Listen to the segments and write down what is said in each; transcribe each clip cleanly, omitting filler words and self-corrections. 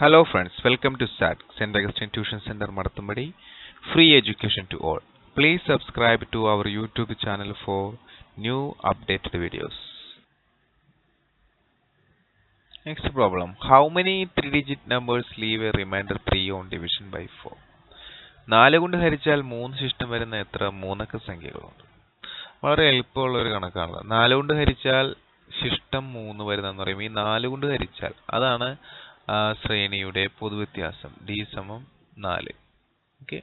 Hello friends, welcome to SAT, St. Augustine Tuition Center Madathumbadi, free education to all. Please subscribe to our YouTube channel for new updated videos. Next problem, how many 3-digit numbers leave a remainder 3 on division by 4? 4 കൊണ്ട് ഹരിച്ചാൽ 3 ശിഷ്ടം വരുന്ന എത്ര മൂന്നക്ക സംഖ്യകളുണ്ട്? വളരെ എളുപ്പമുള്ള ഒരു കണക്കാണ്. 4 കൊണ്ട് ഹരിച്ചാൽ ശിഷ്ടം 3 വരുന്നതെന്ന് പറയും. ഈ 4 കൊണ്ട് ഹരിച്ചാൽ അതാണ് ശ്രേണിയുടെ പൊതുവ്യത്യാസം d = 4. ഓക്കെ,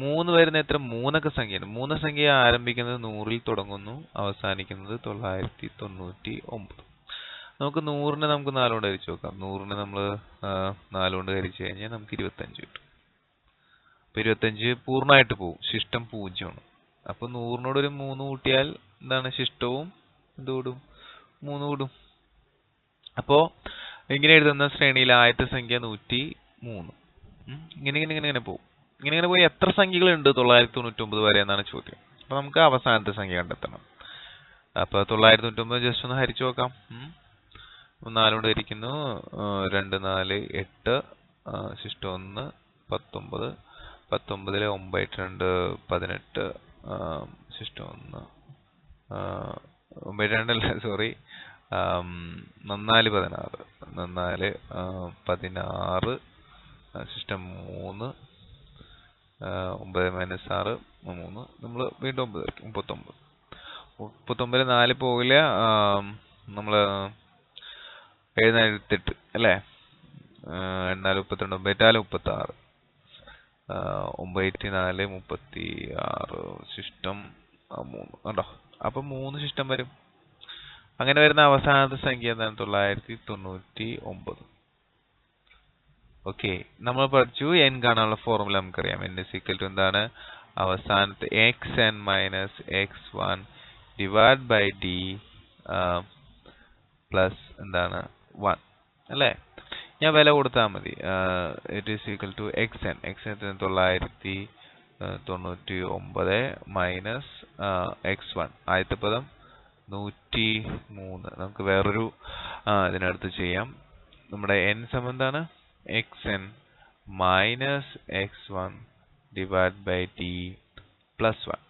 3 വരുന്ന എത്ര മൂന്നക്ക സംഖ്യയാണ്. മൂന്നക്ക ആരംഭിക്കുന്നത് 100-ൽ തുടങ്ങുന്നു, അവസാനിക്കുന്നത് 999. നമുക്ക് 100-നെ നമുക്ക് 4 കൊണ്ട് ഹരിച്ചു നോക്കാം. 100-നെ നമ്മൾ 4 കൊണ്ട് ഹരിച്ചു കഴിഞ്ഞാൽ നമുക്ക് 25 കിട്ടും. അപ്പോൾ 25 പൂർണ്ണമായിട്ട് പോകും, ശിഷ്ടം 0ആണ്. അപ്പോൾ 100-നോട് ഒരു 3 കൂട്ടിയാൽ എന്താണ് ശിഷ്ടവും എന്തുകൂടും 3 കൂടും. അപ്പോൾ ഇങ്ങനെ എഴുതുന്ന ശ്രേണിയിലെ ആദ്യത്തെ സംഖ്യ 103. ഇങ്ങനെ പോകും. ഇങ്ങനെ പോയി എത്ര സംഖ്യകളുണ്ട് 999 വരെ എന്നാണ് ചോദ്യം. അപ്പോൾ നമുക്ക് അവസാനത്തെ സംഖ്യ കണ്ടെത്തണം. അപ്പോൾ 999 ജസ്റ്റ് ഒന്ന് ഹരിച്ചു നോക്കാം. 4 കൊണ്ട് ഹരിക്കുന്നു, 2 4 8, ശിഷ്ടം 1 19, 19-ലെ 9 2 18, ശിഷ്ടം 1 9 2 അല്ല സോറി 4 16, 4 16, ശിഷ്ടം 3, 9 - 6 3, നമ്മൾ വീണ്ടും 9 39 4 പോകില്ല, നമ്മൾ 78 അല്ലേ, 4 32 9 36, 9 4 36, ശിഷ്ടം 3 കണ്ടോ. അപ്പം 3 ശിഷ്ടം വരും. അങ്ങനെ വരുന്ന അവസാനത്തെ സംഖ്യ എന്താണ് 999. ഓക്കെ, നമ്മൾ പഠിച്ചു n കാണാനുള്ള ഫോർമുല നമുക്കറിയാം. n = എന്താണ് അവസാനത്തെ xn - x1 / d പ്ലസ് എന്താണ് 1 അല്ലേ. ഞാൻ വില കൊടുത്താൽ മതി. It is equal to xn 999 minus x1 ആദ്യത്തെ പദം 103. നമുക്ക് വേറൊരു ഇതിനടുത്ത് ചെയ്യാം. നമ്മുടെ n = എന്താണ് xn minus x1 / d plus 1.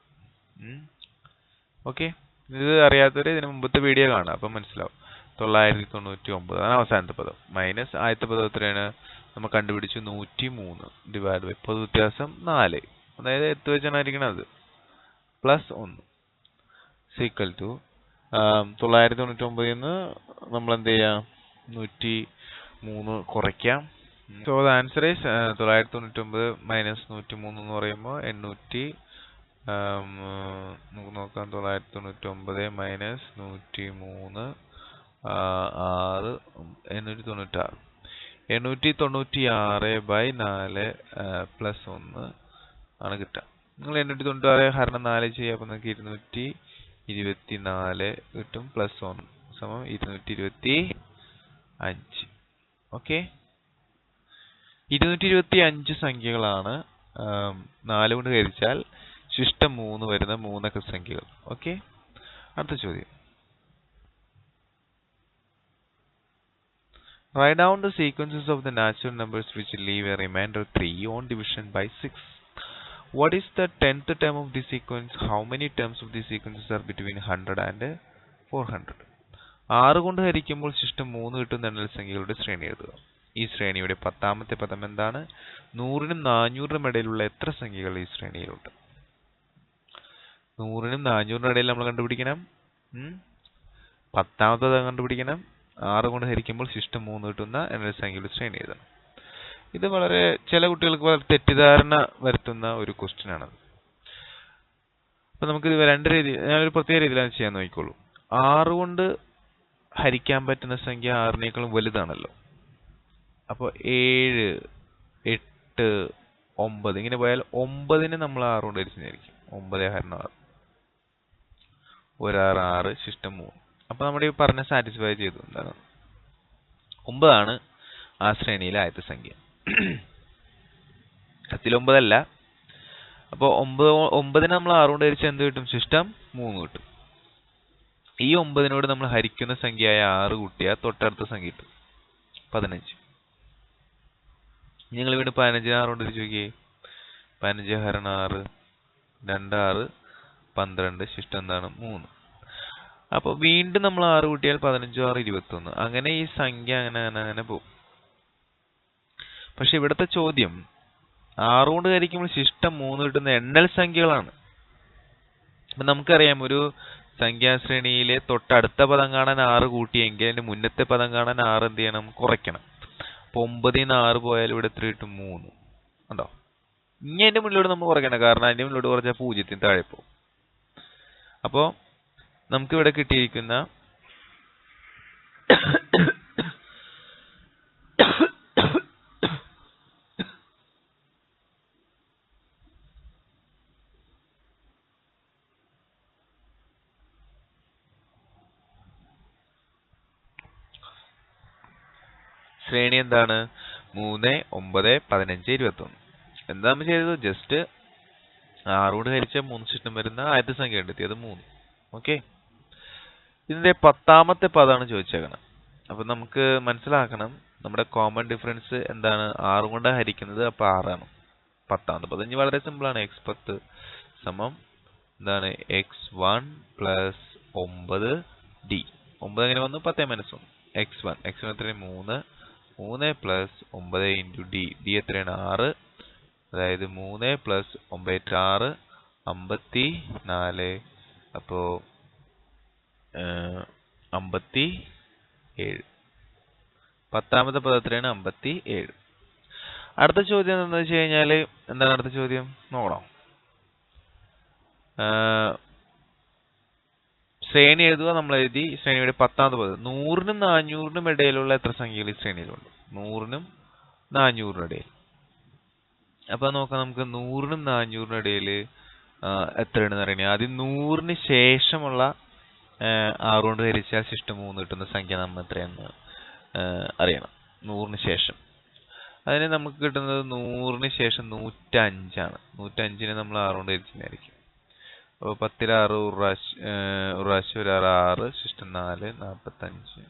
Okay, ഇത് അറിയാത്തവർ ഇതിന് മുമ്പത്തെ വീഡിയോ കാണാം, അപ്പം മനസ്സിലാവും. 999 ആണ് അവസാനത്തെ പദം, മൈനസ് ആദ്യത്തെ പദം എത്രയാണ് നമ്മൾ കണ്ടുപിടിച്ചു 103 / പൊതുവ്യത്യാസം 4, അതായത് എത്ത് വെച്ചാണ് ഇരിക്കുന്നത് അത്, പ്ലസ് 1 സീക്വൽ ടു 999 നിന്ന് നമ്മൾ എന്ത് ചെയ്യാം 103 കുറയ്ക്കാം. So the answer is 999 minus 103 എന്ന് പറയുമ്പോൾ 800. നമുക്ക് നോക്കാം 999 മൈനസ് 103 6 896. 896/4 പ്ലസ് 1 ആണ് കിട്ടുക. നിങ്ങൾ 896 ഹരണം 4 ചെയ്യുക, അപ്പോൾ നിങ്ങൾക്ക് 224 കിട്ടും. പ്ലസ് 1 = 225. ഓക്കെ, 225 സംഖ്യകളാണ് 4 കൊണ്ട് ഹരിച്ചാൽ ശിഷ്ടം 3 വരുന്ന മൂന്നക്ക സംഖ്യകൾ. ഓക്കെ, അടുത്ത ചോദ്യം. Write down the sequences of the natural numbers which leave a remainder 3 on division by 6. What is the 10th term of the sequence? How many terms of the sequences are between 100 and 400? 6 കൊണ്ട് ഹരിക്കുമ്പോൾ ശിഷ്ടം 3 കിട്ടുന്ന എണ്ണൽ സംഖ്യകളുടെ ശ്രേണി എഴുതുക. ഈ ശ്രേണിയുടെ 10ാമത്തെ പദം എന്താണ്? 100-നും 400-നും ഇടയിലുള്ള എത്ര സംഖ്യകൾ ഈ ശ്രേണിയിലുണ്ട്? 100-നും 400-നും ഇടയിൽ നമ്മൾ കണ്ടുപിടിക്കണം. 10ാമത്തെ പദം കണ്ടുപിടിക്കണം. 6 കൊണ്ട് ഹരിക്കുമ്പോൾ ശിഷ്ടം 3 കിട്ടുന്ന എണ്ണൽ സംഖ്യയുടെ ശ്രേണി എഴുതണം. ഇത് വളരെ ചില കുട്ടികൾക്ക് വളരെ തെറ്റിദ്ധാരണ വരുത്തുന്ന ഒരു ക്വസ്റ്റ്യൻ ആണ്. അപ്പോൾ നമുക്കിത് രണ്ട് രീതി, ഞാനൊരു പ്രത്യേക രീതിയിലാണ് ചെയ്യാൻ നോക്കിക്കോളൂ. 6 കൊണ്ട് ഹരിക്കാൻ പറ്റുന്ന സംഖ്യ 6-നേക്കാളും വലുതാണല്ലോ. അപ്പോൾ 7 8 9 ഇങ്ങനെ പോയാൽ 9-നെ നമ്മൾ 6 കൊണ്ട് ഹരിച്ചിരിക്കും. 9 × 6 1 6 6, ശിഷ്ടം 3. അപ്പോൾ നമ്മുടെ ഈ പറഞ്ഞ സാറ്റിസ്ഫൈ ചെയ്തു. എന്താണ് 9 ആണ് ആ ശ്രേണിയിലെ ആദ്യത്തെ സംഖ്യ. കത്തിൽ 9 അല്ല. അപ്പോൾ 9-നെ നമ്മൾ 6 കൊണ്ട് ഹരിച്ചാൽ എന്ത് കിട്ടും? ശിഷ്ടം 3 കിട്ടും. ഈ 9-നോട് നമ്മൾ ഹരിക്കുന്ന സംഖ്യയായ 6 കൂട്ടിയാൽ തൊട്ടടുത്ത സംഖ്യ കിട്ടും 15. നിങ്ങൾ വീണ്ടും 15 6 കൊണ്ട് തിരിച്ചു നോക്കിയേ. 15 ഹരണം 6, 2 6, 12, ശിഷ്ടം എന്താണ് 3. അപ്പോൾ വീണ്ടും നമ്മൾ 6 കൂട്ടിയാൽ 15 6 21. അങ്ങനെ ഈ സംഖ്യ അങ്ങനെ പോകും. പക്ഷെ ഇവിടുത്തെ ചോദ്യം 6 കൊണ്ട് ഹരിക്കുമ്പോൾ ശിഷ്ടം 3 കിട്ടുന്ന എണ്ണൽ സംഖ്യകളാണ്. അപ്പൊ നമുക്കറിയാം ഒരു സംഖ്യാശ്രേണിയിലെ തൊട്ടടുത്ത പദം കാണാൻ 6 കൂട്ടിയെങ്കിൽ അതിന്റെ മുന്നത്തെ പദം കാണാൻ 6 എന്ത് ചെയ്യണം? കുറയ്ക്കണം. അപ്പൊ 9 ന്ന് 6 പോയാൽ ഇവിടെ എത്ര കിട്ടും? 3. ഉണ്ടോ? ഇനി അതിന്റെ മുന്നിലോട്ട് നമ്മൾ കുറയ്ക്കണം, കാരണം അതിന്റെ മുന്നിലോട്ട് കുറച്ചാൽ 0 താഴെ പോകും. അപ്പോ നമുക്ക് ഇവിടെ കിട്ടിയിരിക്കുന്ന ശ്രേണി എന്താണ്? 3 9 15 21. എന്താ നമ്മൾ ചെയ്തത്? ജസ്റ്റ് 6 കൊണ്ട് ഹരിച്ച 3 ശിഷ്ടം വരുന്ന ആദ്യത്തെ സംഖ്യ കണ്ടെത്തിയത് 3. ഓക്കെ, ഇതിന്റെ 10ാമത്തെ പദമാണ് ചോദിച്ചേക്കണം. അപ്പൊ നമുക്ക് മനസ്സിലാക്കണം നമ്മുടെ കോമൺ ഡിഫറൻസ് എന്താണ്? 6 കൊണ്ട് ഹരിക്കുന്നത്, അപ്പൊ 6 ആണ് 10ാമത്തെ പദം. ഇനി വളരെ സിമ്പിൾ ആണ്. x10 സമം എന്താണ്? x1 plus 9d. 9 എങ്ങനെ വന്നു? 10 - 1. x1 എത്രയാണ്? 3 പ്ലസ് 9 ഇൻറ്റു ഡി. ഡി എത്രയാണ്? 6. അതായത് 3 പ്ലസ് 9 6 54. അപ്പോ 57. 10ാമത്തെ പദം എത്രയാണ്? 57. അടുത്ത ചോദ്യം എന്താണെന്ന് വെച്ച് കഴിഞ്ഞാൽ എന്താണ് അടുത്ത ചോദ്യം? നോക്കണം. ശ്രേണി എഴുതുക. നമ്മൾ എഴുതി. ശ്രേണിയുടെ 10ാമത്തെ പദം. 100നും 400നും ഇടയിലുള്ള എത്ര സംഖ്യകൾ ഈ ശ്രേണിയിലുണ്ട്? 100നും 400നും ഇടയിൽ. അപ്പൊ നോക്കാം നമുക്ക് 100നും 400നും ഇടയിൽ എത്രയാണെന്ന് അറിയണേ. ആദ്യം 100ന് ശേഷമുള്ള 6 കൊണ്ട് ഹരിച്ചാൽ ശിഷ്ടം 3 കിട്ടുന്ന സംഖ്യ നമ്മൾ എത്രയാണെന്ന് അറിയണം. 100ന് ശേഷം അതിന് നമുക്ക് കിട്ടുന്നത് 100ന് ശേഷം 105 ആണ്. 105നെ നമ്മൾ 6 കൊണ്ട് ഹരിച്ചിട്ടായിരിക്കും. അപ്പോൾ 10 6 ഒരു പ്രാവശ്യം 6 ശിഷ്ടം 4 45.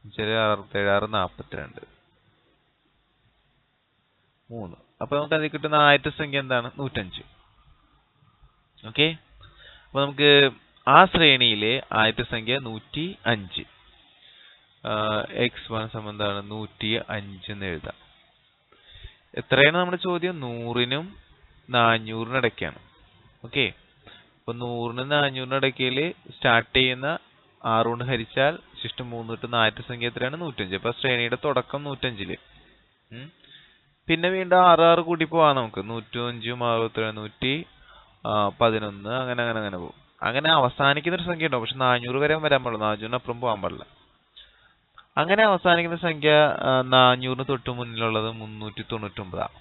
67 6 42 3. അപ്പൊ നമുക്ക് അതിൽ കിട്ടുന്ന ആദ്യത്തെ സംഖ്യ എന്താണ്? 105. ഓക്കെ, അപ്പൊ നമുക്ക് ആ ശ്രേണിയിലെ ആദ്യത്തെ സംഖ്യ 105. x1 സമം എന്താണ്? 105 എന്ന് എഴുതാം. എത്രയാണ് നമ്മുടെ ചോദ്യം? 100നും 400നും ഇടയ്ക്കാണ്. ഓക്കെ, അപ്പൊ 100നും 400നും ഇടയ്ക്കൽ സ്റ്റാർട്ട് ചെയ്യുന്ന 6 കൊണ്ട് ഹരിച്ചാൽ ശിഷ്ടം 3 കിട്ടുന്ന ആദ്യത്തെ സംഖ്യ എത്രയാണ്? 105. അപ്പൊ ശ്രേണിയുടെ തുടക്കം 105. പിന്നെ വീണ്ടും 6 കൂട്ടി പോവാം നമുക്ക്. 105 111 അങ്ങനെ പോകും. അങ്ങനെ അവസാനിക്കുന്ന ഒരു സംഖ്യ ഉണ്ടാവും. പക്ഷെ 400 വരെ വരാൻ പാടില്ല. 400ന് അപ്പുറം പോകാൻ പാടില്ല. അങ്ങനെ അവസാനിക്കുന്ന സംഖ്യ 400ന് തൊട്ട് മുന്നിലുള്ളത് 399 ആണ്.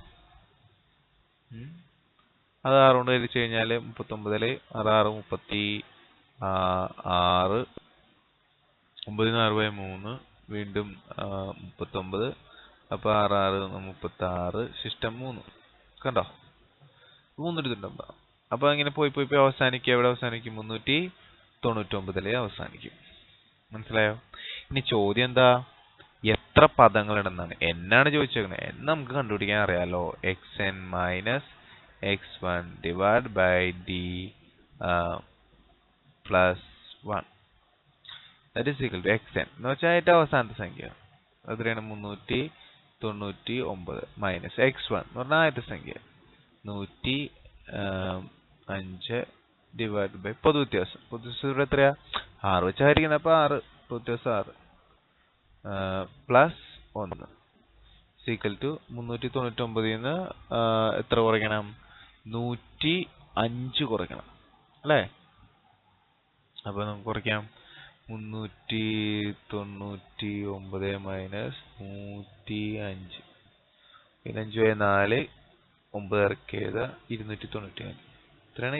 അത് 6 കൊണ്ട് ഹരിച്ചു കഴിഞ്ഞാൽ 39 6 36 9 63 വീണ്ടും 39. അപ്പൊ 6 36 ശിഷ്ടം 3. കണ്ടോ? 399. അപ്പൊ അങ്ങനെ പോയി അവസാനിക്കും. എവിടെ അവസാനിക്കും? 399 അവസാനിക്കും. മനസ്സിലായോ? ഇനി ചോദ്യം എന്താ? എത്ര പദങ്ങളുണ്ടെന്നാണ്. എന്നാണ് ചോദിച്ചേക്കുന്നത്. n നമുക്ക് കണ്ടുപിടിക്കാൻ അറിയാലോ. xn minus x1 divide by d plus 1 that is equal to xn എന്ന് വെച്ചാൽ ഏറ്റവും അവസാനത്തെ സംഖ്യ എത്രയാണ്? 399 മൈനസ് x1 എന്ന് പറഞ്ഞാൽ ആദ്യത്തെ സംഖ്യ 105 ഡിവൈഡ് ബൈ പൊതുവ്യത്യാസം. പൊതുവ്യത്യാസം എത്രയാ? 6 വെച്ചായിരിക്കുന്നത്. അപ്പൊ 6 പൊതുവ്യത്യാസം 6 പ്ലസ് 1 ഈക്വൽ ടു 399 എത്ര കുറയ്ക്കണം? 105 കുറയ്ക്കണം അല്ലേ? അപ്പൊ നമുക്ക് കുറയ്ക്കാം. 399 മൈനസ് 105. പിന്നെ 5 4 9 ഇറക്കിയത് 294. എത്രയാണ്?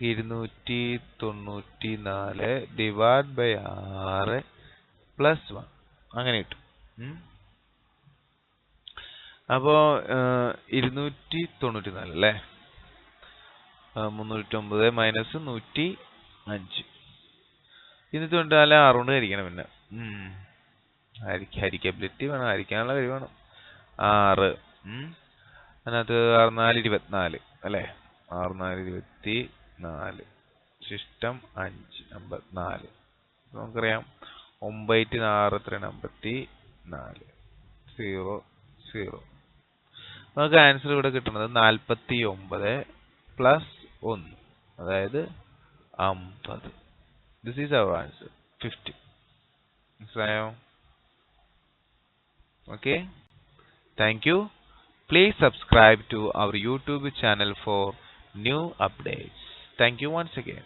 294 ഡിവൈഡ് ബൈ 6 പ്ലസ് 1 അങ്ങനെ കിട്ടും. അപ്പോ 294 അല്ലേ? 309 മൈനസ് 105. 294 6 കൊണ്ട് ഹരിക്കണം. പിന്നെ ഹരിക്കബിലിറ്റി വേണം, ഹരിക്കാനുള്ള കഴിവ് വേണം. 6 അതിനകത്ത് 6 4 24 അല്ലേ 6 4 24 ശിഷ്ടം 5 54 നമുക്കറിയാം 9 6 എത്രയാണ് 54 0 0 നമുക്ക് ആൻസർ ഇവിടെ കിട്ടുന്നത് 49 പ്ലസ് 1 അതായത് 50. This is our answer 50. മനസ്സിലായോ? Okay, thank you. Please subscribe to our YouTube channel for new updates. Thank you once again.